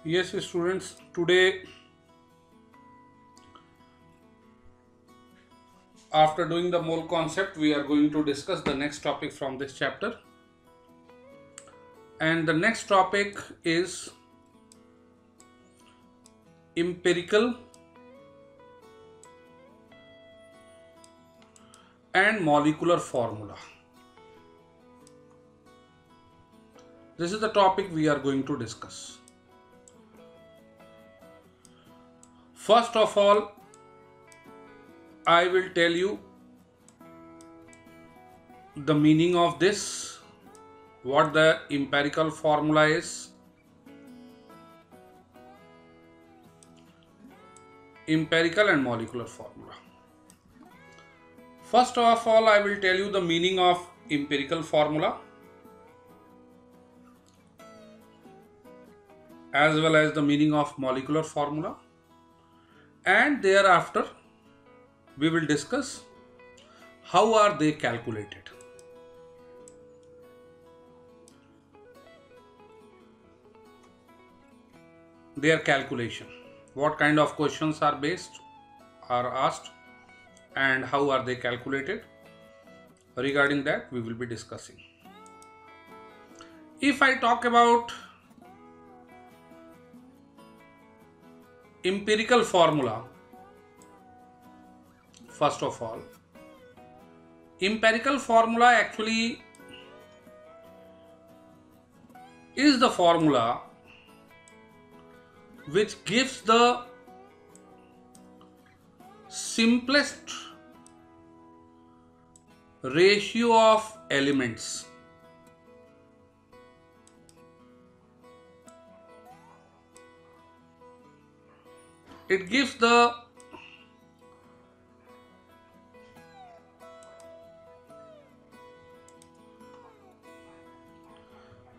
Yes, students, today after doing the mole concept, we are going to discuss the next topic from this chapter. And the next topic is empirical and molecular formula. This is the topic we are going to discuss. First of all, I will tell you the meaning of this, what the empirical formula is, empirical and molecular formula. First of all, I will tell you the meaning of empirical formula as well as the meaning of molecular formula, and thereafter we will discuss how are they calculated. Their calculation, what kind of questions are asked, and how are they calculated. Regarding that, we will be discussing. If I talk about empirical formula, first of all, empirical formula actually is the formula which gives the simplest ratio of elements. It gives the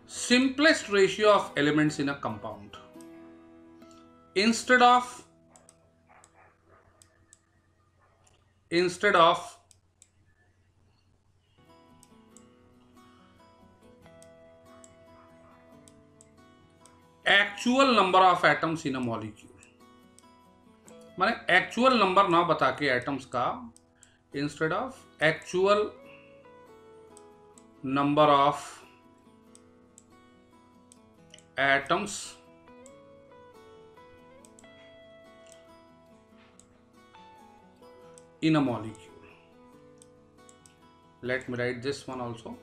simplest ratio of elements in a compound. Instead of actual number of atoms in a molecule, माने actual number ना बता के atoms का, instead of actual number of atoms in a molecule, let me right this one also.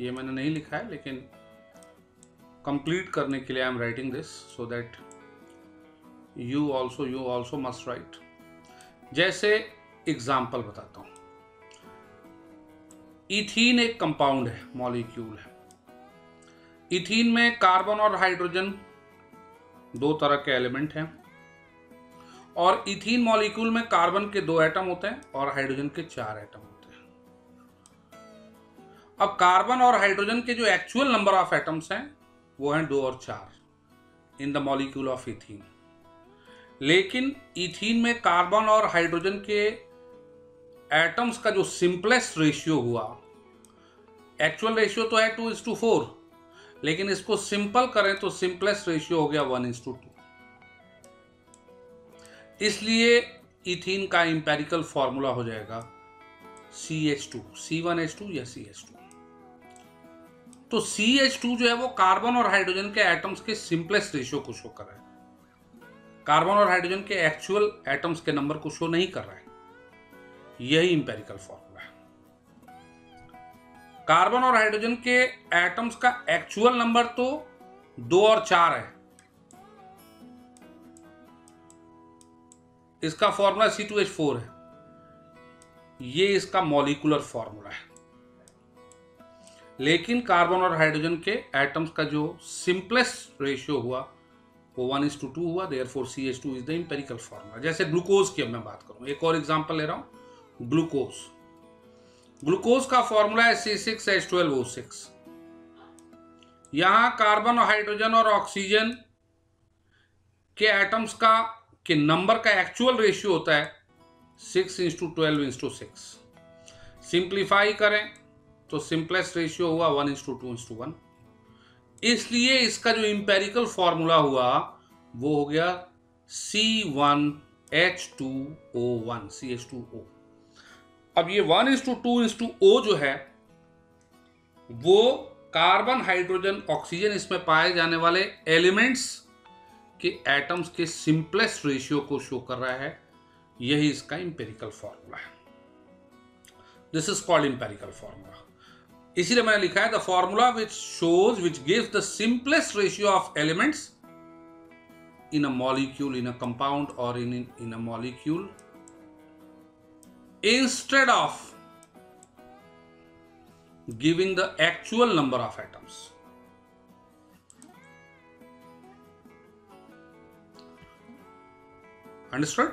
ये मैंने नहीं लिखा है, लेकिन कंप्लीट करने के लिए I am writing this so that you also must write. जैसे एग्जाम्पल बताता हूं. इथीन एक कंपाउंड है, मॉलिक्यूल है. इथीन में कार्बन और हाइड्रोजन दो तरह के एलिमेंट हैं, और इथीन मॉलिक्यूल में कार्बन के 2 एटम होते हैं और हाइड्रोजन के 4 एटम होते हैं. अब कार्बन और हाइड्रोजन के जो एक्चुअल नंबर ऑफ एटम्स हैं वो हैं 2 और 4 in the molecule of ethene. लेकिन इथीन में कार्बन और हाइड्रोजन के एटम्स का जो सिंपलेस्ट रेशियो हुआ, एक्चुअल रेशियो तो है 2:4, लेकिन इसको सिंपल करें तो सिंपलेस्ट रेशियो हो गया 1:2. इसलिए इथीन का इंपेरिकल फॉर्मूला हो जाएगा CH2, C1H2 या CH2. तो CH2 जो है वो कार्बन और हाइड्रोजन के एटम्स के सिंपलेस्ट रेशियो को शो कर रहा है. कार्बन और हाइड्रोजन के एक्चुअल एटम्स के नंबर को शो नहीं कर रहा है. यही इंपेरिकल फॉर्मूला है. कार्बन और हाइड्रोजन के एटम्स का एक्चुअल नंबर तो 2 और 4 है. इसका फॉर्मूला C2H4 है. ये इसका मॉलिक्यूलर फॉर्मूला है. लेकिन कार्बन और हाइड्रोजन के एटम्स का जो सिंपलेस्ट रेशियो हुआ वो 1:2 हुआ. Therefore CH2 is the empirical formula. जैसे ग्लूकोज की अब मैं बात करूं, एक और एग्जांपल ले रहा हूं. ग्लूकोज का फॉर्मूला है C6H12O6. यहां कार्बन और हाइड्रोजन और ऑक्सीजन के एटम्स का के नंबर का एक्चुअल रेशियो होता है 6:12:6. सिंप्लीफाई करें तो सिंपलेस्ट रेशियो हुआ 1:2:1. इसलिए इसका जो इंपेरिकल फॉर्मूला हुआ वो हो गया C1H2O1 CH2O। अब ये 1:2:O जो है वो कार्बन, हाइड्रोजन, ऑक्सीजन इसमें पाए जाने वाले एलिमेंट्स के एटम्स के सिंपलेस्ट रेशियो को शो कर रहा है। यही इसका इंपेरिकल फॉर्मूला है। This is called empirical formula. इसीलिए मैंने लिखा है the formula which gives the simplest ratio of elements in a molecule, in a compound, or in a molecule, instead of giving the actual number of atoms. Understood?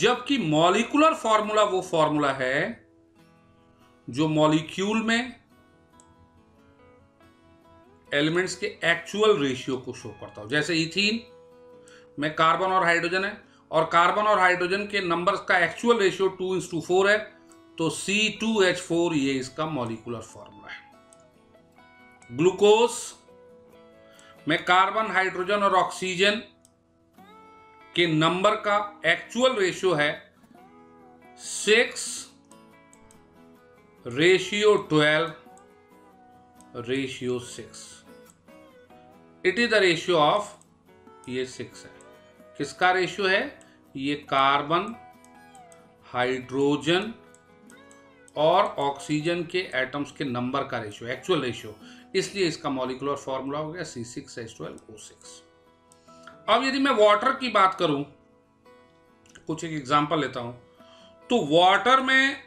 जबकि molecular formula वो formula है जो molecule में elements के actual ratio को show करता हूं। जैसे इथीन में कार्बन और हाइड्रोजन है और कार्बन और हाइड्रोजन के नंबर्स का एक्चुअल रेशियो 2:4 है, तो C2H4 ये इसका मॉलिक्यूलर फॉर्मूला है। ग्लूकोज में कार्बन, हाइड्रोजन और ऑक्सीजन के नंबर का एक्चुअल रेशियो है 6:12:6। It is the ratio of, ये 6 है। किसका रेशियो है? ये कार्बन, हाइड्रोजन और ऑक्सीजन के एटम्स के नंबर का रेशियो, एक्चुअल रेशियो। इसलिए इसका मॉलिक्यूलर फॉर्मूला हो गया C6H12O6। अब यदि मैं वाटर की बात करूं, कुछ एक एग्जांपल लेता हूं, तो वाटर में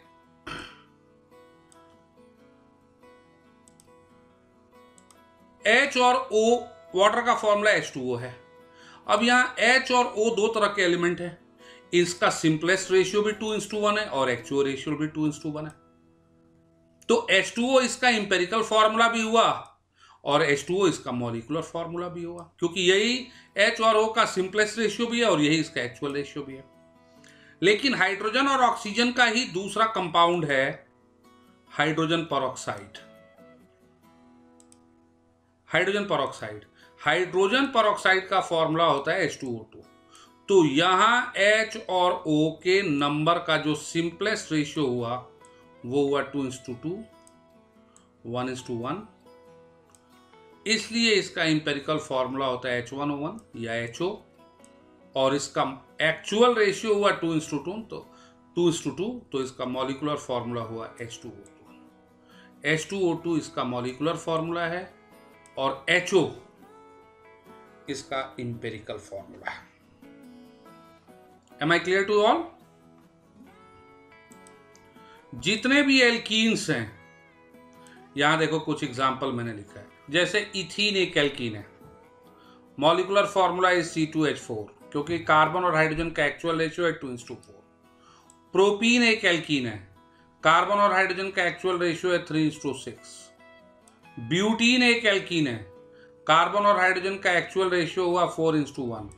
H और O, वाटर का फॉर्मूला H2O है। अब यहां H और O दो तरह के एलिमेंट है। इसका सिंपलेस्ट रेशियो भी 2:1 है और एक्चुअल रेशियो भी 2:1 है। तो H2O इसका इंपेरिकल फॉर्मूला भी हुआ और H2O इसका मॉलिक्यूलर फॉर्मूला भी हुआ, क्योंकि यही H और O का सिंपलेस्ट रेशियो भी है और यही इसका एक्चुअल रेशियो भी है। लेकिन हाइड्रोजन और ऑक्सीजन का ही दूसरा कंपाउंड है हाइड्रोजन पेरोक्साइड। हाइड्रोजन पेरोक्साइड का फॉर्मूला होता है H2O2। तो यहां H और O के नंबर का जो सिंपलेस्ट रेशियो हुआ वो हुआ 2:2, 1:1। इसलिए इसका इंपेरिकल फॉर्मूला होता है H1O1 या HO, और इसका एक्चुअल रेशियो हुआ 2:2, तो 2:2, तो इसका मॉलिक्यूलर फॉर्मूला हुआ H2O2। H2O2 इसका मॉलिक्यूलर फॉर्मूला है और HO इसका इंपेरिकल फॉर्मूला है। Am I clear to all? जितने भी एल्कीन्स हैं, यहां देखो कुछ एग्जांपल मैंने लिखा है। जैसे इथीन एक एल्कीन है, मॉलिक्यूलर फॉर्मूला इज C2H4, क्योंकि कार्बन और हाइड्रोजन का एक्चुअल रेशियो है 2:4। प्रोपीन एक एल्कीन है, कार्बन और हाइड्रोजन का एक्चुअल रेशियो है 3:6। ब्यूटीन एक एल्कीन है, कार्बन और हाइड्रोजन का एक्चुअल रेशियो हुआ 4:1।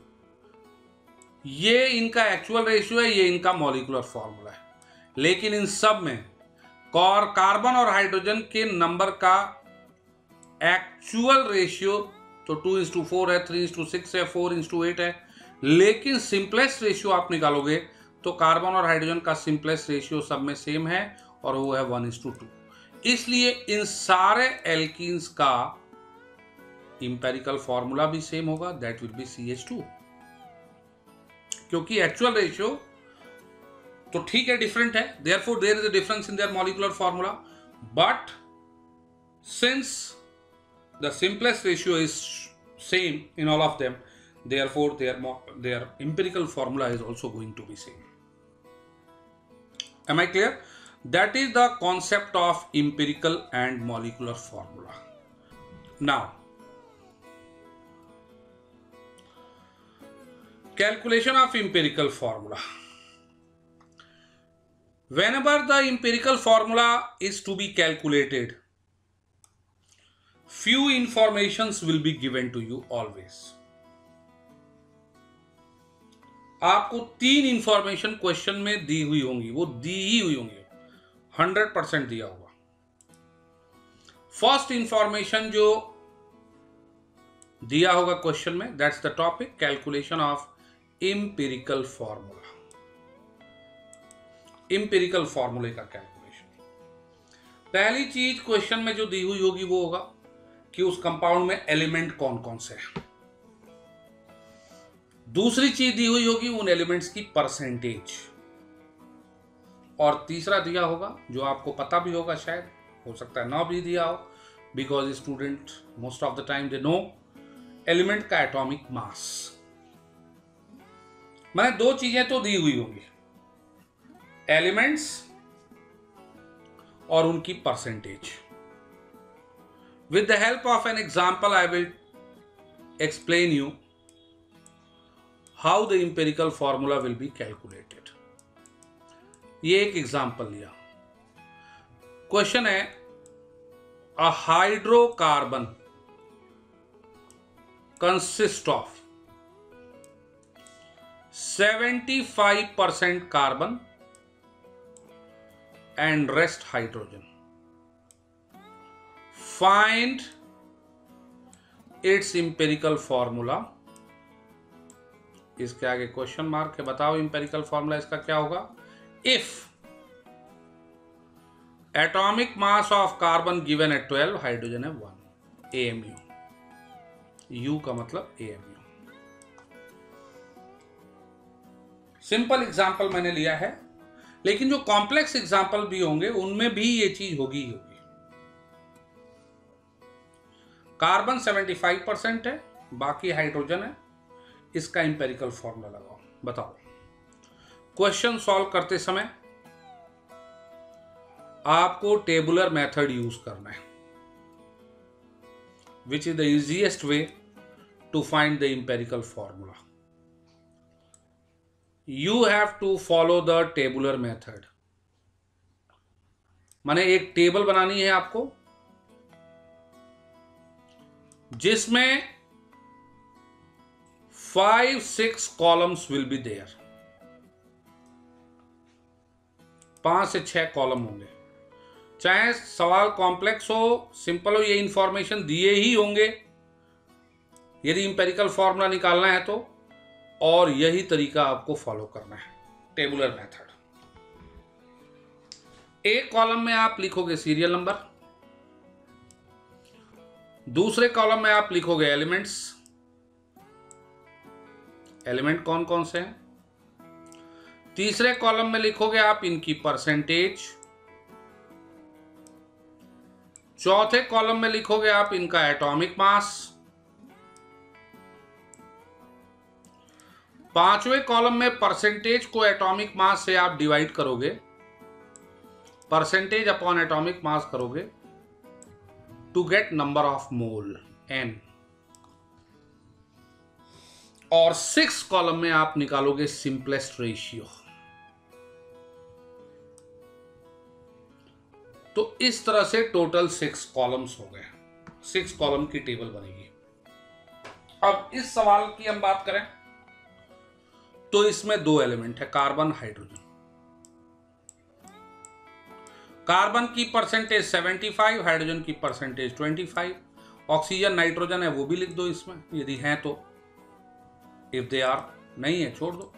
ये इनका एक्चुअल रेशियो है, ये इनका मॉलिक्यूलर फॉर्मूला है। लेकिन इन सब में कार्बन और हाइड्रोजन के नंबर का एक्चुअल रेशियो तो 2:4 है, 3:6 है, 4:8 है। लेकिन सिंपलेस्ट रेशियो आप निकालोगे तो कार्बन और हाइड्रोजन का सिंपलेस्ट रेशियो सब में सेम है और वो है 1:2। इसलिए इन सारे एल्कीन्स का इंपेरिकल फॉर्मूला भी सेम होगा, दैट विल बी CH2, क्योंकि एक्चुअल रेशियो तो ठीक है डिफरेंट है, therefore there is a difference in their molecular formula, but since the simplest ratio is same in all of them, therefore their empirical formula is also going to be same. Am I clear? That is the concept of empirical and molecular formula. Now, calculation of empirical formula. Whenever the empirical formula is to be calculated, few informations will be given to you always. आपको 3 information question में दी हुई होंगी, वो दी ही हुई होंगी, 100% दिया होगा। First information जो दिया होगा क्वेश्चन में, that's the topic calculation of empirical formula. Empirical फॉर्मूले का कैलकुलेशन। पहली चीज क्वेश्चन में जो दी हुई होगी वो होगा कि उस कंपाउंड में एलिमेंट कौन कौन से हैं। दूसरी चीज दी हुई होगी उन एलिमेंट्स की परसेंटेज। और तीसरा दिया होगा जो आपको पता भी होगा, शायद हो सकता है ना भी दिया हो, because student most of the time they know, element का एटॉमिक मास। मैंने दो चीजें तो दी हुई होंगी, एलिमेंट्स और उनकी percentage. With the help of an example I will explain you how the empirical formula will be calculated. ये एक एग्जाम्पल लिया। क्वेश्चन है a hydrocarbon consist of 75% carbon and rest hydrogen. Find its empirical formula. इसके आगे question mark है, बताओ empirical formula इसका क्या होगा। If atomic mass of carbon given है 12, हाइड्रोजन है 1, AMU। U का मतलब AMU। सिंपल एग्जाम्पल मैंने लिया है, लेकिन जो कॉम्प्लेक्स एग्जाम्पल भी होंगे उनमें भी ये चीज होगी ही होगी। कार्बन 75% है, बाकी हाइड्रोजन है, इसका इंपेरिकल फॉर्मूला लगाओ। बताओ क्वेश्चन सॉल्व करते समय आपको टेबुलर मेथड यूज करना है, which is the easiest way to find the empirical formula. You have to follow the tabular method। माने एक टेबल बनानी है आपको जिसमें 5-6 कॉलम्स विल बी देयर। 5 से 6 कॉलम होंगे, चाहे सवाल कॉम्प्लेक्स हो सिंपल हो, ये इंफॉर्मेशन दिए ही होंगे यदि इंपेरिकल फॉर्मूला निकालना है तो, और यही तरीका आपको फॉलो करना है, टेबुलर मेथड। एक कॉलम में आप लिखोगे सीरियल नंबर, दूसरे कॉलम में आप लिखोगे एलिमेंट्स, एलिमेंट कौन कौन से हैं, तीसरे कॉलम में लिखोगे आप इनकी परसेंटेज, चौथे कॉलम में लिखोगे आप इनका एटॉमिक मास, पांचवें कॉलम में परसेंटेज को एटॉमिक मास से आप डिवाइड करोगे, परसेंटेज अपॉन एटॉमिक मास करोगे to get number of mole n, और 6 कॉलम में आप निकालोगे सिंपलेस्ट रेशियो। तो इस तरह से टोटल 6 कॉलम्स हो गए, 6 कॉलम की टेबल बनेगी। अब इस सवाल की हम बात करें तो इसमें 2 एलिमेंट है, कार्बन हाइड्रोजन। कार्बन की परसेंटेज 75, हाइड्रोजन की परसेंटेज 25, ऑक्सीजन नाइट्रोजन है वो भी लिख दो इसमें यदि हैं तो, इफ दे आर, नहीं है छोड़ दो,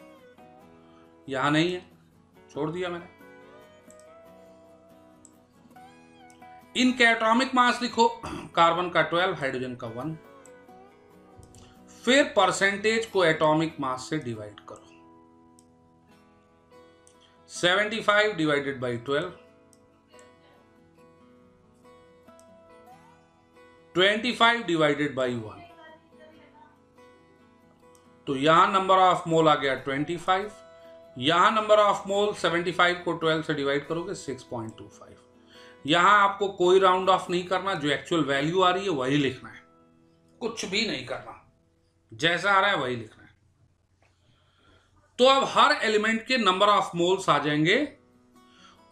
यहां नहीं है छोड़ दिया मैंने। इनके एटॉमिक मास लिखो, कार्बन का 12, हाइड्रोजन का 1, फिर परसेंटेज को एटॉमिक मास से डिवाइड करो। 75 डिवाइडेड बाई 12, 25 डिवाइडेड बाई 1, तो यहां नंबर ऑफ मोल आ गया 25, यहां नंबर ऑफ मोल 75 को 12 से डिवाइड करोगे 6.25। यहां आपको कोई राउंड ऑफ नहीं करना, जो एक्चुअल वैल्यू आ रही है वही लिखना है, कुछ भी नहीं करना, जैसा आ रहा है वही लिखना है। तो अब हर एलिमेंट के नंबर ऑफ मोल्स आ जाएंगे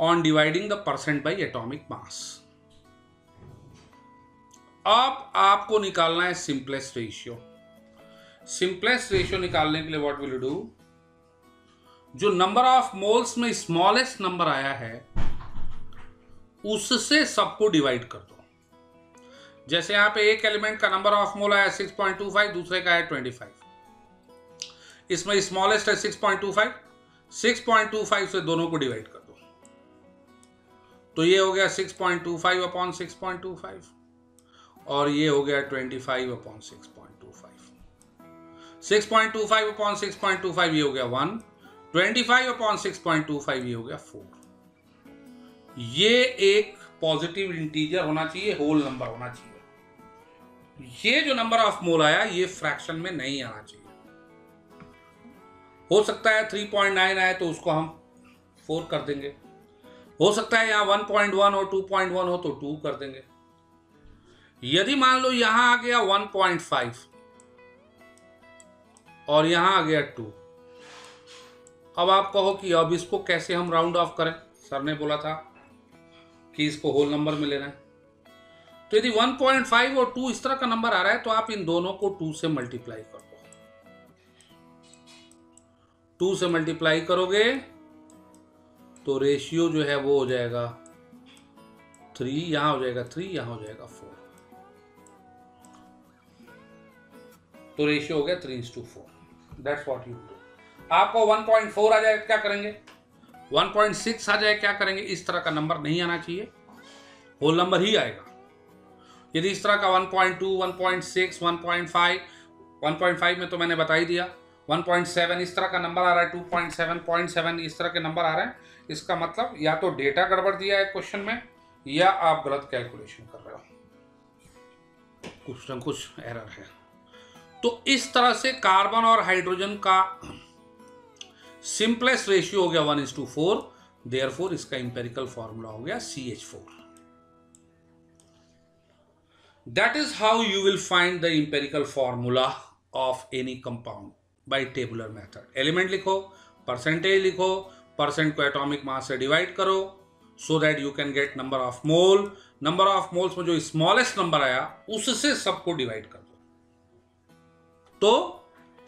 on dividing the percent by atomic mass. अब आपको निकालना है सिंपलेस्ट रेशियो। सिंपलेस्ट रेशियो निकालने के लिए व्हाट विल यू डू, जो नंबर ऑफ मोल्स में स्मॉलेस्ट नंबर आया है उससे सबको डिवाइड कर दो। जैसे यहाँ पे एक एलिमेंट का नंबर ऑफ मोल आया 6.25, दूसरे का है 25। इसमें स्मॉलेस्ट है 6.25, 6.25 से दोनों को डिवाइड कर दो, तो ये हो गया 6.25 अपॉन 6.25 और ये हो गया 25 अपॉन 6.25। 6.25 अपॉन 6.25 ये हो गया 1, 25 अपॉन 6.25 ये हो गया 4। ये एक पॉजिटिव इंटीजर होना चाहिए, होल नंबर होना चाहिए। ये जो नंबर ऑफ मोल आया ये फ्रैक्शन में नहीं आना चाहिए। हो सकता है 3.9 आए तो उसको हम 4 कर देंगे, हो सकता है यहां 1.1 हो 2.1 हो तो 2 कर देंगे। यदि मान लो यहां आ गया 1.5 और यहां आ गया 2, अब आप कहो कि अब इसको कैसे हम राउंड ऑफ करें। सर ने बोला था कि इसको होल नंबर में लेना है, तो यदि 1.5 और 2 इस तरह का नंबर आ रहा है तो आप इन दोनों को 2 से मल्टीप्लाई कर दो। 2 से मल्टीप्लाई करोगे तो रेशियो जो है वो हो जाएगा 3, यहां हो जाएगा 3, यहां हो जाएगा 4, तो रेशियो हो गया 3:4। That's what you do. आपको 1.4 आ जाए क्या करेंगे, 1.6 आ जाए क्या करेंगे। इस तरह का नंबर नहीं आना चाहिए, होल नंबर ही आएगा। यदि इस तरह का 1.2, 1.6, 1.5, 1.5 में तो मैंने बता ही दिया, 1.7 इस तरह का नंबर आ रहा है, 2.7, 0.7 इस तरह के नंबर आ रहे हैं, इसका मतलब या तो डेटा गड़बड़ दिया है क्वेश्चन में या आप गलत कैलकुलेशन कर रहे हो, कुछ न कुछ एरर है। तो इस तरह से कार्बन और हाइड्रोजन का सिंपलेस्ट रेशियो हो गया 1:4, देयरफॉर इसका इंपेरिकल फॉर्मूला हो गया CH4। That is how you will find the empirical formula of any compound by tabular method. Element लिखो, परसेंटेज लिखो, परसेंट को एटॉमिक मास से डिवाइड करो, so that you can get number of mole. Number of moles में जो smallest number आया उससे सबको डिवाइड कर दो, तो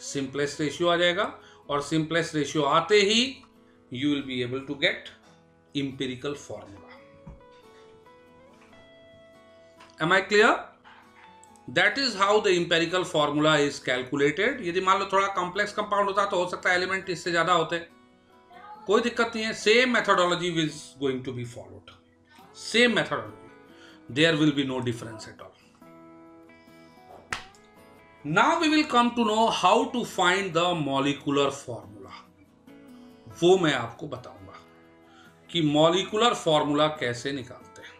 सिंपलेस्ट रेशियो आ जाएगा, और सिंपलेस्ट रेशियो आते ही you will be able to get empirical formula. Am I clear? That is how the empirical formula is calculated. यदि मान लो थोड़ा कॉम्प्लेक्स कंपाउंड होता तो हो सकता है एलिमेंट इससे ज्यादा होते, कोई दिक्कत नहीं है। Same methodology is going to be followed, same methodology, there will be no difference at all. Now we will come to know how to find the molecular formula. वो मैं आपको बताऊंगा कि मॉलिक्यूलर फॉर्मूला कैसे निकालते हैं।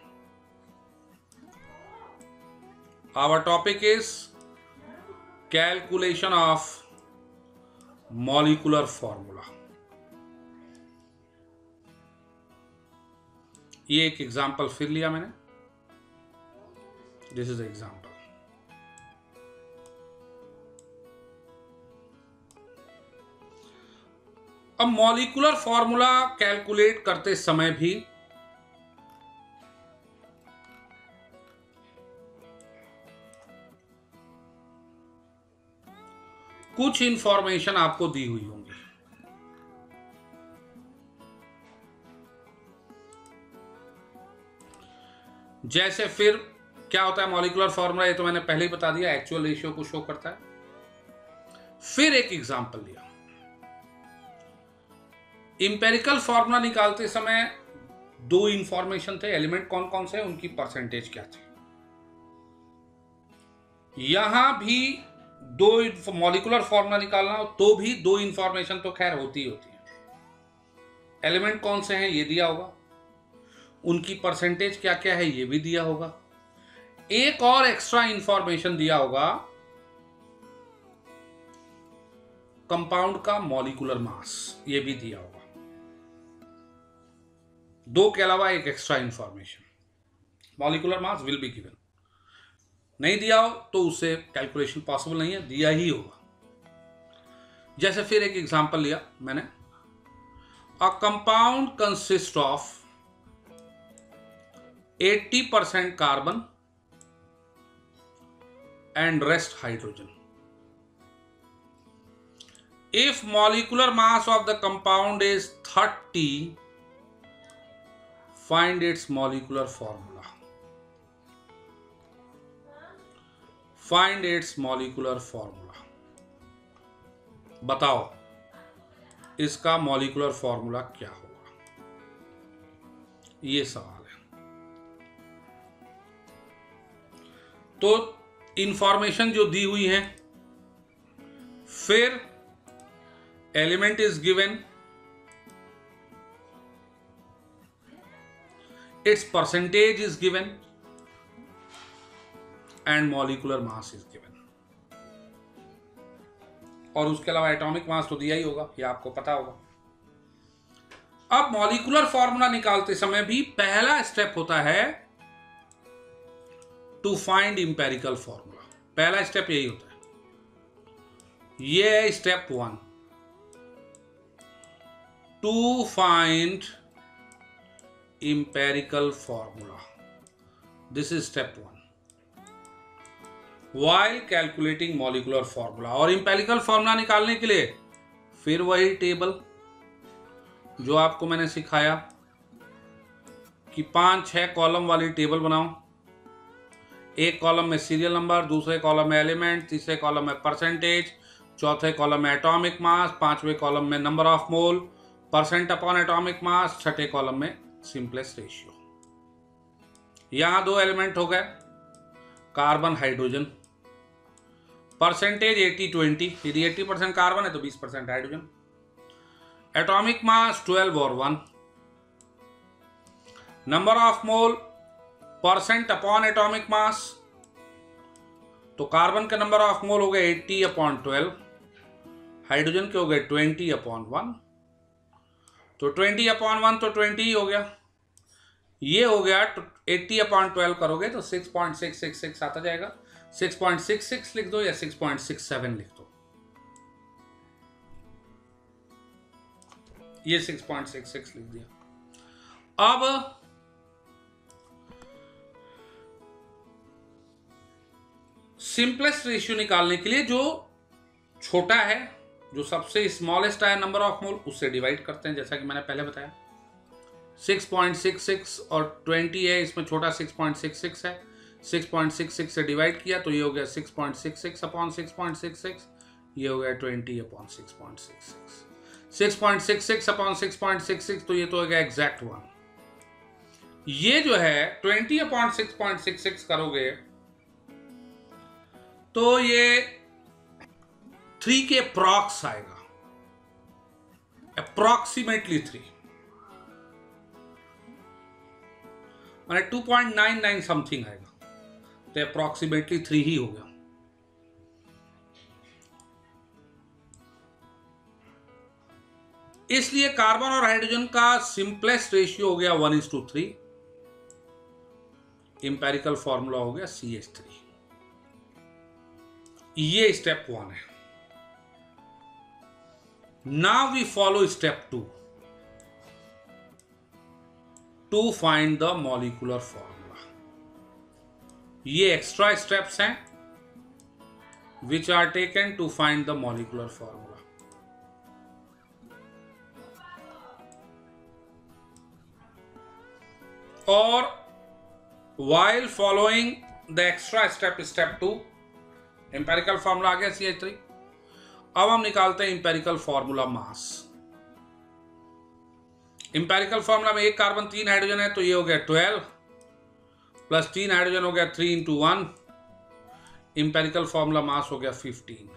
Our topic is calculation of molecular formula. ये एक एग्जाम्पल फिर लिया मैंने, दिस इज एग्जाम्पल। अब मॉलिक्यूलर फॉर्मूला कैलकुलेट करते समय भी कुछ इंफॉर्मेशन आपको दी हुई होंगी। जैसे फिर क्या होता है मॉलिक्यूलर फॉर्मूला, ये तो मैंने पहले ही बता दिया, एक्चुअल रेशियो को शो करता है। फिर एक एग्जांपल लिया, इंपेरिकल फॉर्मूला निकालते समय दो इंफॉर्मेशन थे, एलिमेंट कौन कौन से, उनकी परसेंटेज क्या थी। यहां भी दो मॉलिक्यूलर फॉर्मूला निकालना हो तो भी दो इंफॉर्मेशन तो खैर होती है। एलिमेंट कौन से हैं ये दिया होगा, उनकी परसेंटेज क्या क्या है ये भी दिया होगा, एक और एक्स्ट्रा इंफॉर्मेशन दिया होगा, कंपाउंड का मॉलिक्यूलर मास ये भी दिया होगा। दो के अलावा एक extra information, molecular mass will be given. नहीं दिया हो तो उससे कैलकुलेशन पॉसिबल नहीं है, दिया ही होगा। जैसे फिर एक एग्जांपल लिया मैंने, a compound consist of 80% carbon and rest hydrogen. If molecular mass of the compound is 30, find its molecular formula. Find its molecular formula. बताओ इसका मॉलिक्यूलर फॉर्मूला क्या होगा, ये सवाल है। तो इंफॉर्मेशन जो दी हुई है, फिर element is given, its percentage is given and molecular mass is given, और उसके अलावा एटॉमिक मास तो दिया ही होगा, ये आपको पता होगा। अब मॉलिक्यूलर फॉर्मूला निकालते समय भी पहला स्टेप होता है टू फाइंड इंपेरिकल फॉर्मूला। पहला स्टेप यही होता है, ये है step 1, to find empirical formula. This is step 1 while calculating molecular formula। और empirical formula निकालने के लिए फिर वही टेबल जो आपको मैंने सिखाया कि 5-6 कॉलम वाली टेबल बनाओ। एक कॉलम में सीरियल नंबर, दूसरे कॉलम में एलिमेंट, तीसरे कॉलम में परसेंटेज, चौथे कॉलम में एटॉमिक मास, पांचवें कॉलम में number of mole, percent upon atomic मास, छठे कॉलम में सिंपलेस्ट रेशियो। यहां 2 एलिमेंट हो गए, कार्बन हाइड्रोजन, परसेंटेज 80-20, यदि 80% कार्बन है तो 20% हाइड्रोजन, एटॉमिक मास 12 और 1, number of mole percent upon atomic मास, तो कार्बन के नंबर ऑफ मोल हो गए 80/12, हाइड्रोजन के हो गए 20/1, तो 20/1 तो 20 ही हो गया। ये हो गया 80/12 करोगे तो 6.666 आता जाएगा। 6.66 लिख दो या 6.67 लिख दो, ये 6.66 लिख दिया। अब सिंपलेस्ट रेशियो निकालने के लिए जो छोटा है, जो सबसे स्मॉलेस्ट है नंबर ऑफ मोल, उससे डिवाइड करते हैं, जैसा कि मैंने पहले बताया। 6.66 और 20 है, इसमें छोटा 6.66 है, 6.66 से डिवाइड किया तो ये हो गया 6.66/6.66, ये हो गया 20/6.66, 6.66/6.66, तो ये तो हो गया एग्जैक्ट 1। ये जो है 20/6.66 करोगे तो ये 3 के अप्रॉक्स आएगा, अप्रॉक्सीमेटली 3, माने 2.99 समथिंग आएगा, तो अप्रॉक्सीमेटली 3 ही हो गया। इसलिए कार्बन और हाइड्रोजन का सिंपलेस्ट रेशियो हो गया 1:3, इंपेरिकल फॉर्मूला हो गया CH3। ये स्टेप 1 है। Now we follow step 2 to find the molecular formula. ये extra steps हैं which are taken to find the molecular formula. और while following the extra step, step 2, empirical formula आ गया CH3। अब हम निकालते हैं empirical formula mass. Empirical formula में एक कार्बन 3 हाइड्रोजन है, तो ये हो गया 12 प्लस 3 हाइड्रोजन हो गया 3 × 1, इंपेरिकल फॉर्मूला मास हो गया 15।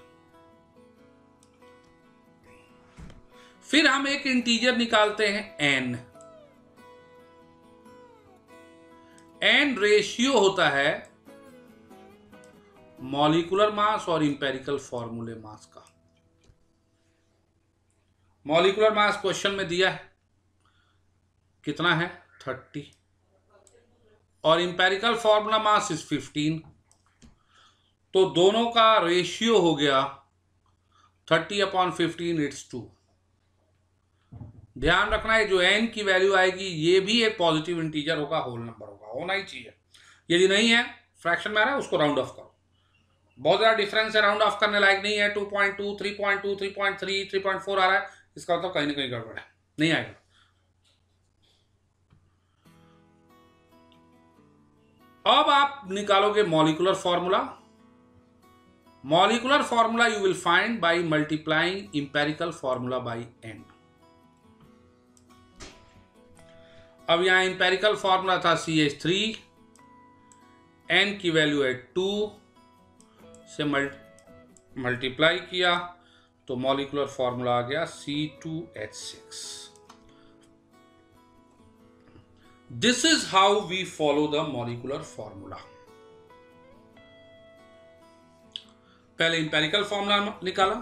फिर हम एक इंटीजर निकालते हैं n। n रेशियो होता है मॉलिक्यूलर मास और इंपेरिकल फॉर्मूले मास का। मॉलिक्यूलर मास क्वेश्चन में दिया है, कितना है 30, और इंपेरिकल फॉर्मूला मास इज 15, तो दोनों का रेशियो हो गया 30/15, इट्स 2। ध्यान रखना है जो n की वैल्यू आएगी ये भी एक पॉजिटिव इंटीजर होगा, होल नंबर होगा, होना ही चाहिए। यदि नहीं है, फ्रैक्शन में आ रहा है, उसको राउंड ऑफ करो। बहुत ज्यादा डिफरेंस है, राउंड ऑफ करने लायक नहीं है। 2.2, 3.2, 3.3, 3.4 आ रहा है, इसका मतलब कहीं ना कहीं गड़बड़ है, नहीं आएगा। अब आप निकालोगे molecular formula molecular formula you will find by multiplying empirical formula bye n। अब यहां इंपेरिकल फॉर्मूला था CH3, n की वैल्यू है 2 से मल्टीप्लाई किया तो मॉलिकुलर फॉर्मूला आ गया C2H6। This is how we follow the molecular formula. पहले इंपेरिकल फॉर्मूला निकाला,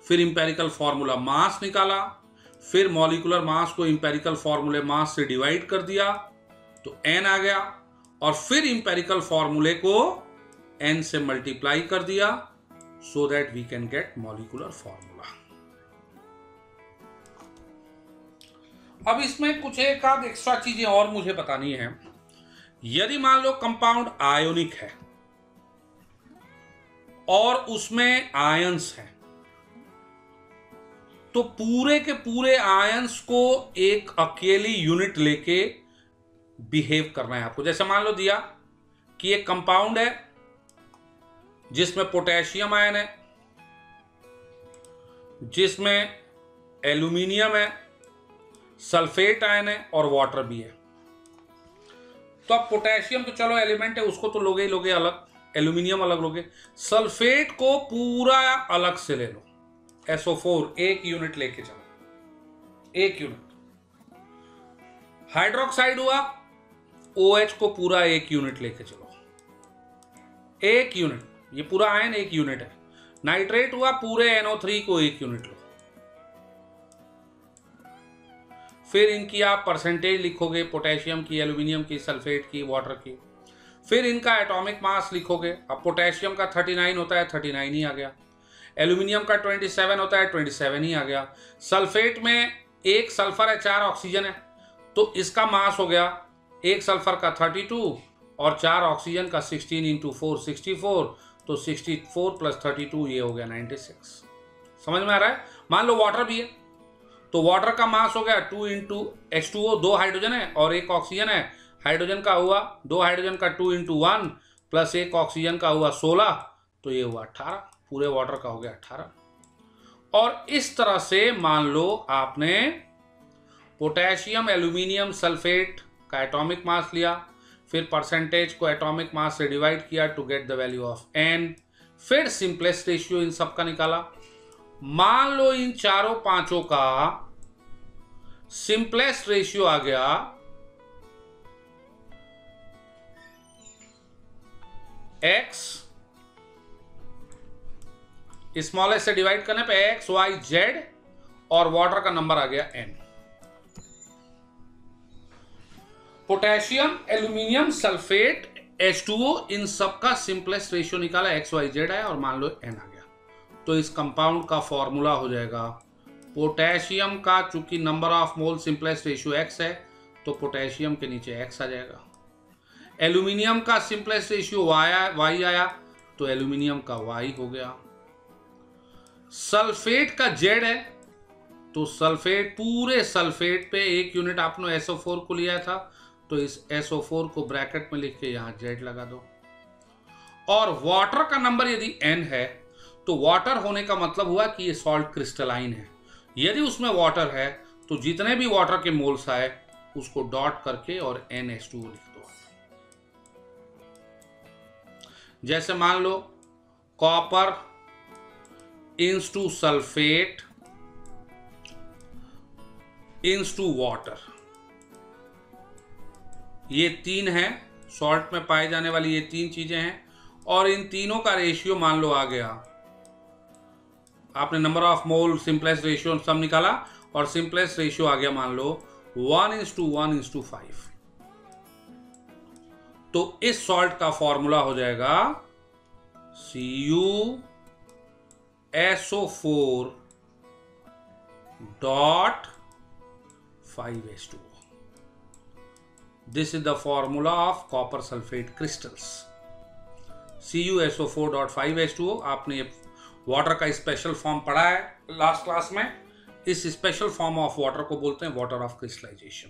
फिर इंपेरिकल फॉर्मूला मास निकाला, फिर मॉलिकुलर मास को इंपेरिकल फॉर्मूले मास से डिवाइड कर दिया तो n आ गया, और फिर इंपेरिकल फॉर्मूले को n से मल्टीप्लाई कर दिया so that we can get molecular formula. अब इसमें कुछ एक आध एक्स्ट्रा चीजें और मुझे बतानी है। यदि मान लो कंपाउंड आयोनिक है और उसमें आयंस हैं, तो पूरे के पूरे आयंस को एक अकेली यूनिट लेके बिहेव करना है आपको। जैसे मान लो दिया कि एक कंपाउंड है जिसमें पोटेशियम आयन है, जिसमें एल्यूमिनियम है, सल्फेट आयन है और वाटर भी है। तो अब पोटेशियम तो चलो एलिमेंट है, उसको तो लोगे ही लोगे अलग, एल्यूमिनियम अलग लोगे, सल्फेट को पूरा अलग से ले लो, SO4 एक यूनिट लेके चलो, एक यूनिट। हाइड्रोक्साइड हुआ, OH को पूरा एक यूनिट लेके चलो, एक यूनिट, ये पूरा आयन एक यूनिट है। नाइट्रेट हुआ, पूरे NO3 को एक यूनिट लो। फिर इनकी आप परसेंटेज लिखोगे, पोटेशियम की, एल्यूमिनियम की, सल्फेट की, वाटर की। फिर इनका एटॉमिक मास लिखोगे। अब पोटेशियम का 39 होता है, 39 ही आ गया। एल्यूमिनियम का 27 होता है, 27 ही आ गया। सल्फेट में एक सल्फर है, 4 ऑक्सीजन है, तो इसका मास हो गया एक सल्फर का 32 और 4 ऑक्सीजन का 16 × 4 64, तो 64 + 32 ये हो गया 96। समझ में आ रहा है? मान लो वाटर भी है, तो वाटर का मास हो गया 2 × H2O, 2 हाइड्रोजन है और 1 ऑक्सीजन है। हाइड्रोजन का हुआ 2 हाइड्रोजन का 2 × 1 प्लस 1 ऑक्सीजन का हुआ 16, तो ये हुआ 18। पूरे वाटर का हो गया 18। और इस तरह से मान लो आपने पोटेशियम, एल्यूमिनियम, सल्फेट का एटॉमिक मास लिया, फिर परसेंटेज को एटॉमिक मास से डिवाइड किया to get the value of n, फिर सिंपलेस्ट रेशियो इन सब का निकाला। मान लो इन चारों पांचों का सिंपलेस्ट रेशियो आ गया x, स्मॉलेस्ट से डिवाइड करने पे x, y, z, और वाटर का नंबर आ गया n। Potassium, aluminium, sulphate, H2O, इन सब का सिंपलेस्ट रेशियो निकाला, x, y, z है और मान लो n आ गया। तो इस कंपाउंड का फॉर्मूला हो जाएगा पोटेशियम का, चूंकि number of mole simplest ratio x है तो पोटेशियम के नीचे x आ जाएगा। एल्यूमिनियम का सिंपलेस्ट रेशियो y आया तो एल्यूमिनियम का y हो गया। सल्फेट का z है तो सल्फेट, पूरे सल्फेट पे एक यूनिट आपने SO4 को लिया था तो इस SO4 को ब्रैकेट में लिख के यहां Z लगा दो। और वाटर का नंबर यदि n है तो वाटर होने का मतलब हुआ कि ये सॉल्ट क्रिस्टलाइन है। यदि उसमें वाटर है तो जितने भी वाटर के मोल्स आए उसको डॉट करके और NH2O लिख दो। जैसे मान लो कॉपर इंस टू सल्फेट इंस टू वाटर, ये 3 है सॉल्ट में पाए जाने वाली, ये 3 चीजें हैं और इन तीनों का रेशियो मान लो आ गया, आपने number of mole, simplest ratio सब निकाला और सिंपलेस्ट रेशियो आ गया मान लो 1:1:5। तो इस सॉल्ट का फॉर्मूला हो जाएगा CuSO4.5H2O। This is the formula of copper sulfate crystals, CuSO4.5H2O। आपने वाटर का स्पेशल फॉर्म पढ़ा है लास्ट क्लास में। इस स्पेशल फॉर्म ऑफ वाटर को बोलते हैं water of crystallisation.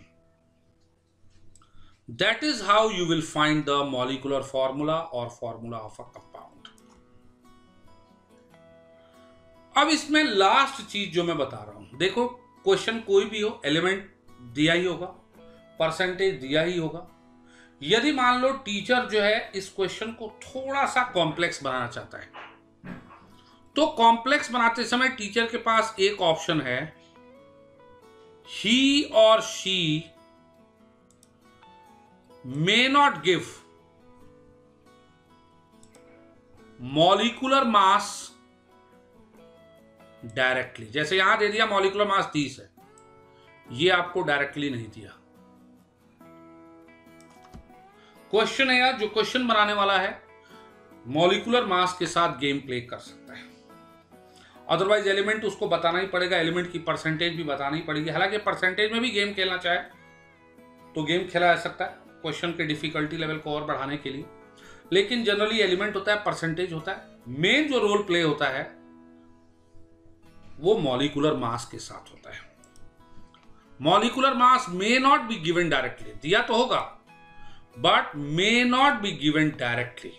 That is how you will find the molecular formula और फॉर्मूला ऑफ अ कंपाउंड। अब इसमें लास्ट चीज जो मैं बता रहा हूं, देखो क्वेश्चन कोई भी हो, एलिमेंट दिया ही होगा, परसेंटेज दिया ही होगा। यदि मान लो टीचर जो है इस क्वेश्चन को थोड़ा सा कॉम्प्लेक्स बनाना चाहता है, तो कॉम्प्लेक्स बनाते समय टीचर के पास एक ऑप्शन है, ही और she may not give molecular mass directly. जैसे यहां दे दिया मॉलिक्यूलर मास 30 है, ये आपको डायरेक्टली नहीं दिया। क्वेश्चन है यार, जो क्वेश्चन बनाने वाला है मॉलिक्यूलर मास के साथ गेम प्ले कर सकता है, अदरवाइज एलिमेंट उसको बताना ही पड़ेगा, एलिमेंट की परसेंटेज भी बतानी पड़ेगी। हालांकि परसेंटेज में भी गेम खेलना चाहे तो गेम खेला जा सकता है क्वेश्चन के डिफिकल्टी लेवल को और बढ़ाने के लिए, लेकिन जनरली एलिमेंट होता है, परसेंटेज होता है। मेन जो रोल प्ले होता है वो मॉलिक्यूलर मास के साथ होता है। Molecular mass may not be given directly, दिया तो होगा but may not be given directly.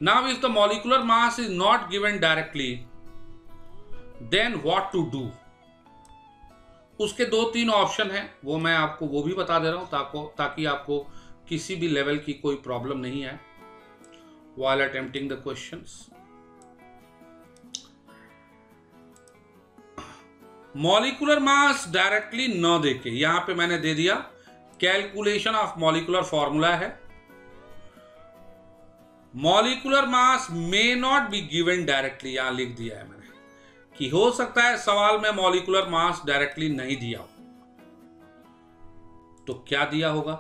Now if the molecular mass is not given directly, then what to do. उसके 2-3 ऑप्शन हैं, वो मैं आपको वो भी बता दे रहा हूं ताकि आपको किसी भी लेवल की कोई प्रॉब्लम नहीं है while attempting the questions। Molecular mass directly न देके, यहां पे मैंने दे दिया कैलकुलेशन ऑफ मॉलिक्यूलर फॉर्मूला है, molecular mass may not be given directly, यहां लिख दिया है मैंने कि हो सकता है सवाल में मॉलिक्यूलर मास डायरेक्टली नहीं दिया हो। तो क्या दिया होगा?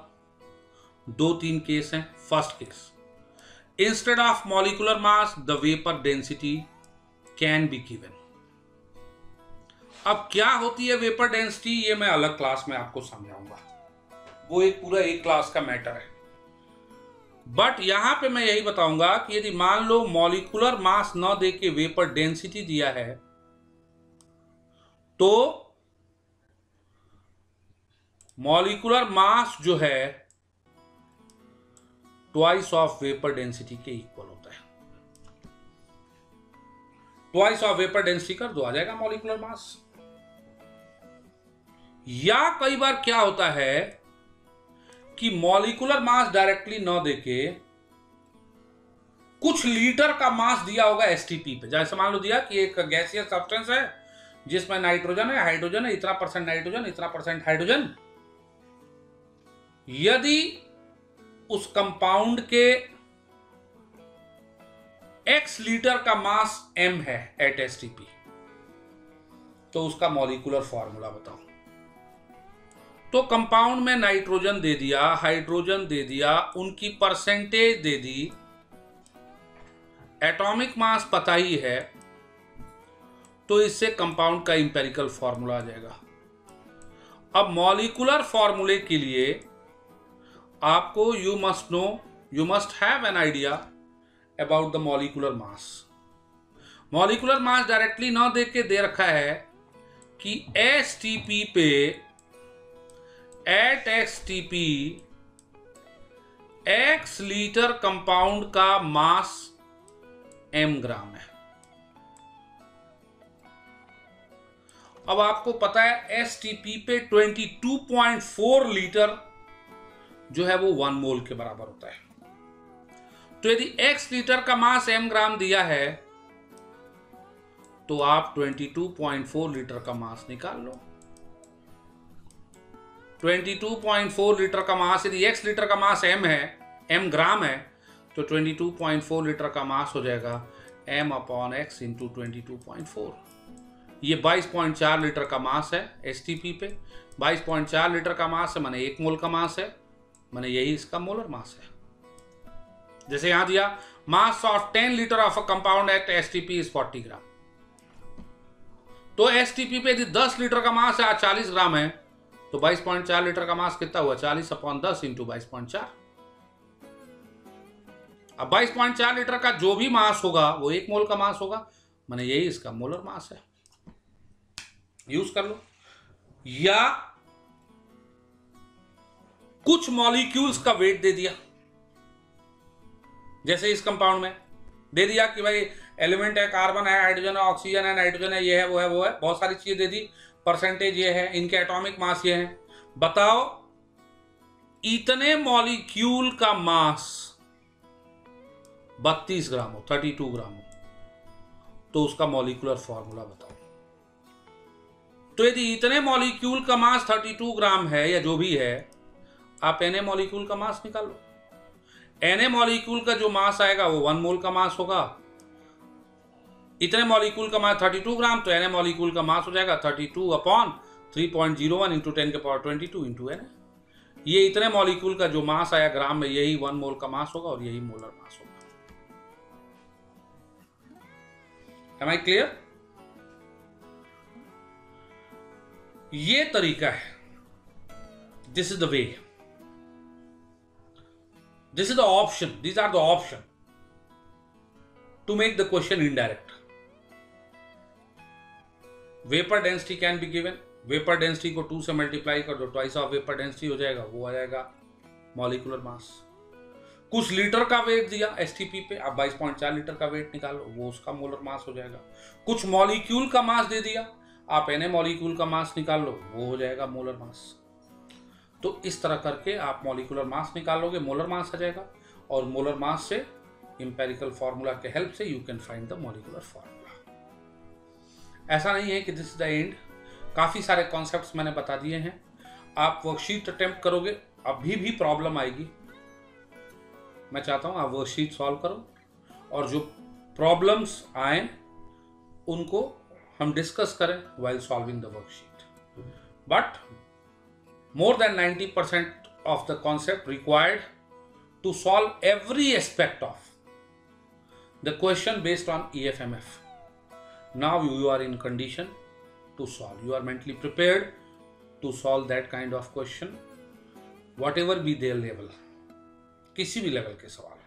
2-3 केस हैं। First case, instead of molecular mass the vapour density can be given. अब क्या होती है वेपर डेंसिटी, ये मैं अलग क्लास में आपको समझाऊंगा, वो एक पूरा एक क्लास का मैटर है। बट यहां पे मैं यही बताऊंगा कि यदि मान लो मॉलिक्यूलर मास न देके वेपर डेंसिटी दिया है, तो मॉलिक्यूलर मास जो है ट्वाइस ऑफ वेपर डेंसिटी के इक्वल होता है। ट्वाइस ऑफ वेपर डेंसिटी कर दो, आ जाएगा मॉलिक्यूलर मास। या कई बार क्या होता है कि मॉलिक्यूलर मास डायरेक्टली न देके कुछ लीटर का मास दिया होगा एसटीपी पे। जैसे मान लो दिया कि एक गैसियस सब्सटेंस है जिसमें नाइट्रोजन है, हाइड्रोजन है, इतना % नाइट्रोजन, इतना % हाइड्रोजन। यदि उस कंपाउंड के x लीटर का मास m है एट एसटीपी, तो उसका मॉलिक्यूलर फॉर्मूला बताओ। तो कंपाउंड में नाइट्रोजन दे दिया, हाइड्रोजन दे दिया, उनकी परसेंटेज दे दी, एटॉमिक मास पता ही है, तो इससे कंपाउंड का इंपेरिकल फॉर्मूला आ जाएगा। अब मॉलिक्यूलर फॉर्मूले के लिए आपको you must have an idea about the molecular mass. Molecular mass directly ना देख के दे रखा है कि एसटीपी पे एट एक्सटीपी x लीटर कंपाउंड का मास m ग्राम है। अब आपको पता है एसटीपी पे 22.4 लीटर जो है वो 1 मोल के बराबर होता है। तो यदि x लीटर का मास m ग्राम दिया है तो आप 22.4 लीटर का मास निकाल लो। 22.4 लीटर का मास, यदि x लीटर का मास m है, m ग्राम है, तो 22.4 लीटर का मास हो जाएगा m/x इंटू 22.4। ये 22.4 लीटर का मास है एसटीपी पे। 22.4 लीटर का मास है माने 1 मोल का मास है, माने यही इसका मोलर मास है। जैसे यहां दिया mass of 10 litre of a compound at STP is 40 gram. तो एसटीपी पे यदि 10 लीटर का मास है 40 ग्राम है, तो 22.4 लीटर का मास कितना हुआ? 40/10 इंटू 22.4। अब 22.4 लीटर का जो भी मास होगा वो 1 मोल का मास होगा, माने यही इसका मोलर मास है। यूज कर लो। या कुछ मॉलिक्यूल्स का वेट दे दिया, जैसे इस कंपाउंड में दे दिया कि भाई एलिमेंट है, कार्बन है, हाइड्रोजन है, ऑक्सीजन है, नाइट्रोजन है, ये है, वो है, वो है, बहुत सारी चीजें दे दी, परसेंटेज ये है, इनके एटॉमिक मास ये है। बताओ इतने मॉलिक्यूल का मास 32 ग्राम हो, 32 ग्राम हो, तो उसका मॉलिक्यूलर फॉर्मूला बताओ। तो यदि इतने मॉलिक्यूल का मास 32 ग्राम है या जो भी है, आप Na मॉलिक्यूल का मास निकालो। Na मॉलिक्यूल का जो मास आएगा वो 1 मोल का मास होगा। इतने मॉलिक्यूल का मास 32 ग्राम, तो Na मॉलिक्यूल का मास हो जाएगा 32 अपॉन 3.01 इंटू 10 के पावर 22 इंटू Na। ये इतने मॉलिक्यूल का जो मास आया ग्राम में, यही 1 मोल का मास होगा और यही मोलर मास होगा। Am I clear? ये तरीका है, this is the way, this is the option, these are the option to make the question indirect. Vapour density can be given, vapour density को 2 से मल्टीप्लाई कर दो, ट्वाइस ऑफ वेपर डेंसिटी हो जाएगा, वो आ जाएगा मॉलिक्यूलर मास। कुछ litre का वेट दिया एसटीपी पे, आप 22.4 लीटर का वेट निकालो, वो उसका मोलर मास हो जाएगा। कुछ मॉलिक्यूल का मास दे दिया, आप Na मॉलिक्यूल का मास निकाल लो, वो हो जाएगा मोलर मास। तो इस तरह करके आप मॉलिक्यूलर मास निकालोगे, मोलर मास आ जाएगा, और मोलर मास से इंपेरिकल फार्मूला के हेल्प से you can find the molecular formula. ऐसा नहीं है कि दिस इज द एंड, काफी सारे कॉन्सेप्ट्स मैंने बता दिए हैं। आप वर्कशीट अटेम्प्ट करोगे, अभी भी प्रॉब्लम आएगी, मैं चाहता हूं आप वर्कशीट सॉल्व करो, और जो प्रॉब्लम्स आए उनको हम डिस्कस करें while solving the worksheet. But more than 90% of the concept required to solve every aspect of the question based on EFMF. Now you are in condition to solve. You are mentally prepared to solve that kind of question, whatever be their level. किसी भी level के सवाल